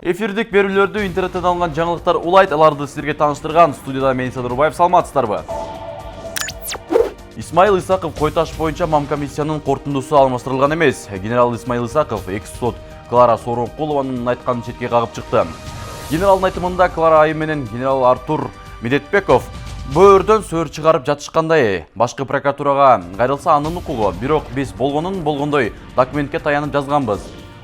Эфирдик берүүлөрдү интернеттен алган жаңылыктар улайт, аларды силерге тааныштырган студияда мен Иса Нурбаев, саламатсыздарбы? Исмаил Исаков койташ боюнча мамкомиссиянын корутундусу алмаштырылган эмес. Генерал Исмаил Исаков экс-сот Клара Сооронкулованын айтканын четке кагып чыкты. Генералдын айтымында Клара айым менен генерал Артур Медетбеков бөөрдөн сөр чыгарып жатышкандай. Башкы прокуратурага кайрылса анын укугу, бирок биз болгонун болгондой документке таянып жазганбыз.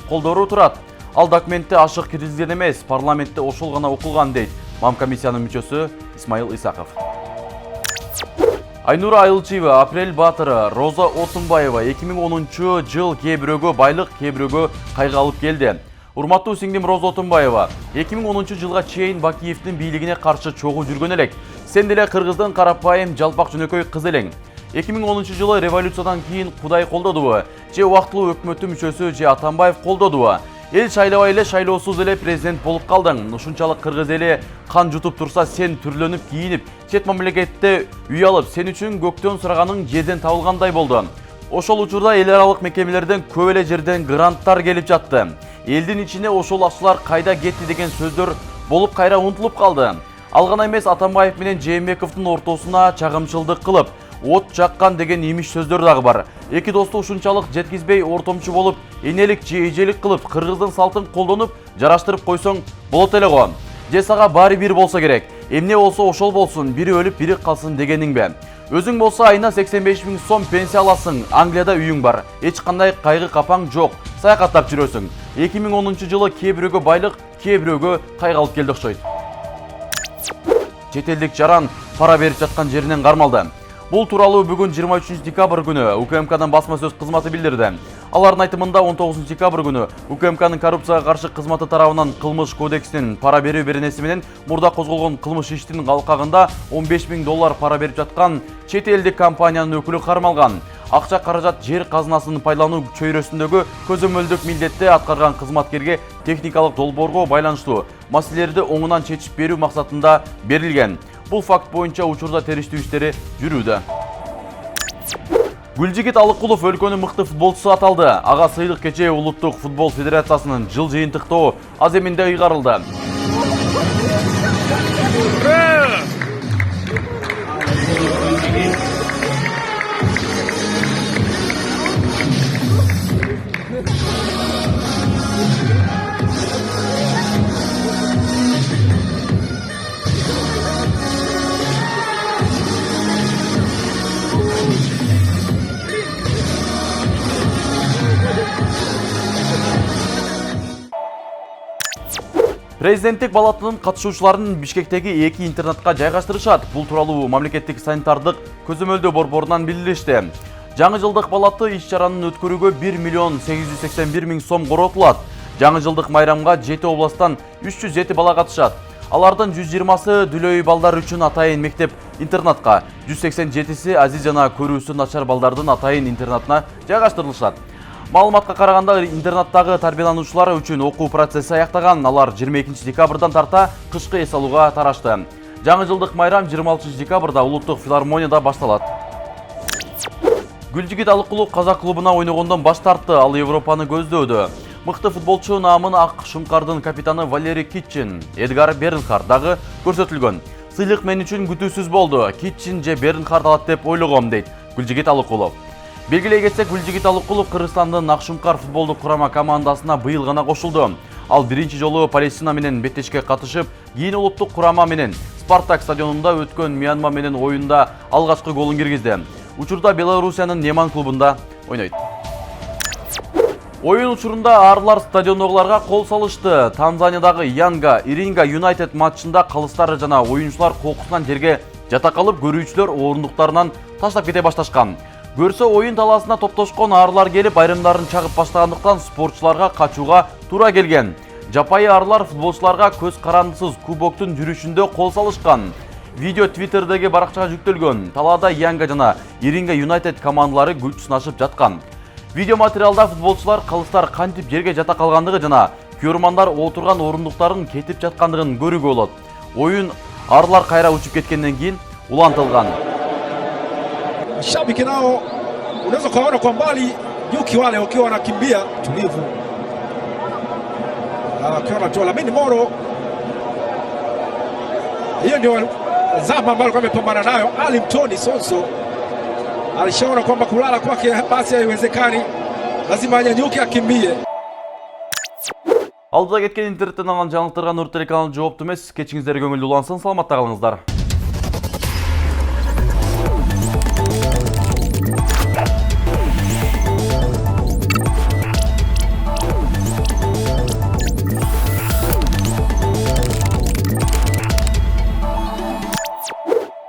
Колдоруу турат. Ал документте ашык киргизилген эмес, парламентте ошол гана окулган дейт мамкомиссиянын мүчөсү Исмаил Исаков. Айнура Айылчиева, Апрель Батыры, Роза Отунбаева 2010 жыл кээ бирөөгө байлык, кээ бирөөгө кайгы алып келди. Урматтуу сиңдим Роза Отунбаева, 2010 жылга чейин Бакиевдин бийлигине каршы чогуу жүргөн элек. Сен деле кыргыздын карапайым жалпак жөнөкөй кыз элең. 2010 жылы революциядан кийин Кудай колдодубу? Же убактылуу өкмөттүн мүчөсү же Атамбаев колдодубу? Эл шайлабай эле шайлоосуз эле президент болуп калдың. Ушунчалык кыргыз эли кан жутуп турса, сен түрлөнүп кийинип, чет мамлекетте үй алып, сен үчүн көктөн сураганың жерден табылгандай болду. Ошол учурда эл аралык мекемелерден көп эле жерден гранттар келип жатты. Элдин ичине ошол акчалар кайда кетти деген сөздөр болуп кайра унутулуп калды. Ал гана эмес, Атамбаев менен Жээнбековдун ортосуна чагымчылдык кылып, от жаккан деген имиш сөздөр дагы бар. Эки досту ушунчалык жеткизбей ортомчу болуп, энелик же эжелик кылып, кыргыздын салтын колдонуп, жараштырып койсоң болот эле го. Же сага баары бир болсо керек. Эмне болсо ошол болсун, бири өлүп, бири калсын дегениңбе. Өзүң болсо айына 85 000 сом пенсия аласың, Англияда үйүң бар. Эч кандай кайгы капаң жок. Саякаттап жүрөсүң. 2010 жылы кээ бирөөгө байлык, кээ бирөөгө кайгы алып келди окшойт. Чет элдик жаран пара берип жаткан жеринен кармалды. Бул тууралуу бүгүн 23 декабрь күнү УКМКнын басма сөз кызматы билдирди. Алардын айтымында 19 декабрь күнү УКМКнын коррупцияга каршы кызматы тарабынан кылмыш кодексинин пара берүү беренеси менен мурда козголгон кылмыш иштин алкагында $15 000 пара берип жаткан чет элдик компаниянын өкүлү кармалган. Акча каражат жер казынасын пайдалануу чөйрөсүндөгү көзөмөлдүк милдетти аткарган кызматкерге техникалык долбоорго байланыштуу маселелерди оңунан чечип берүү максатында берилген. Бул факт боюнча учурда териштирүү иштери жүрүүдө. Гүлжигит Алыкулов өлкөнүн мыкты футболчусу аталды. Ага сыйлык кечээ Улуттук футбол федерациясынын жыл жыйынтыктоо аземинде ыйгарылды. Президенттик балатынын катышуучуларын Бишкектеги 2 интернатка жайгаштырышат. Бул тууралуу мамлекеттик санитардык көзөмөлдөө борборунан билдиришти. Жаңы жылдык балаты иш-чаранын өткөрүүгө 1 881 000 сом коротулат. Жаңы жылдык майрамга 7 областтан 307 бала катышат. Алардын 120сы дүлөй балдар үчүн атайын мектеп интернатка, 187си азиз жана көрүүсү начар балдардын атайын интернатына жайгаштырылышат. Маалыматка караганда интернаттагы тарбиялануучулар үчүн окуу процесси аяктаган. Алар 22 декабрдан тарта кышкы эс алууга тарашты. Жаңы жылдык майрам 26 декабрда Улуттук филармонияда башталат. Гүлжигит Алыкулов казак клубуна ойногондон баш тартты. Ал Европаны көздөөдө. Мыкты футболчу наамын Ак Шумкардын капитаны Валерий Китчин, Эдгар Бернхард дагы көрсөтүлгөн. Сыйлык мен үчүн күтүүсүз болду. Китчин же Бернхард алат деп ойлогом, дейт Гүлжигит Алыкулов. Белгилей кетсек, Гүлжигит Алыкулов Кыргызстандын Акшумкар футболдук курама командасына быйыл гана кошулду. Ал биринчи жолу Палестина менен беттешке катышып, кийин улуттук курама менен Спартак стадионунда өткөн Мьянма менен оюнда алгачкы голун киргизди. Учурда Белоруссиянын Неман клубунда ойнойт. Оюн учурунда арлар стадиондогуларга кол салышты. Танзаниядагы Янга Иринга Юнайтед матчында калыстар жана оюнчулар кокусунан жерге жата калып, көрүүчүлөр орындуктарынан таштап кете башташкан. Көрсө оюн таласына топтошкон арлар келип, айрымдарын чагып баштагандыктан спортчуларга качууга туура келген. Жапайы арлар футболчуларга көз карандысыз кубоктун жүрүшүндө кол салышкан. Видео Twitter'деги баракчага жүктөлгөн. Талаада Янга жана Иринга Юнайтед командалары күч сынашып жаткан. Видео материалда футболчулар калыстар кантип жерге жата калгандыгы жана көрөрмандар отурган орундуктарын кетип жаткандыгын көрүүгө болот. Оюн арлар кайра учуп кеткенден кийин улантылган. Shabiki nao unaweza kuwaona kwa mbali nyuki wale wakiwa wanakimbia tulivu. akiona tu Lamine Moro. Hiyo ndio zama ambayo amepambana nayo Ali Mtoni Sonso. Alishaona kwamba kulala kwake basi haiwezekani, lazima anyanyuke akimbie. Алдыда кеткен интернеттен алған жаңалықтарға Нұр телеканалы жауапты емес. Кечіңіздер көңілді улансын, саламатта қалыңыздар.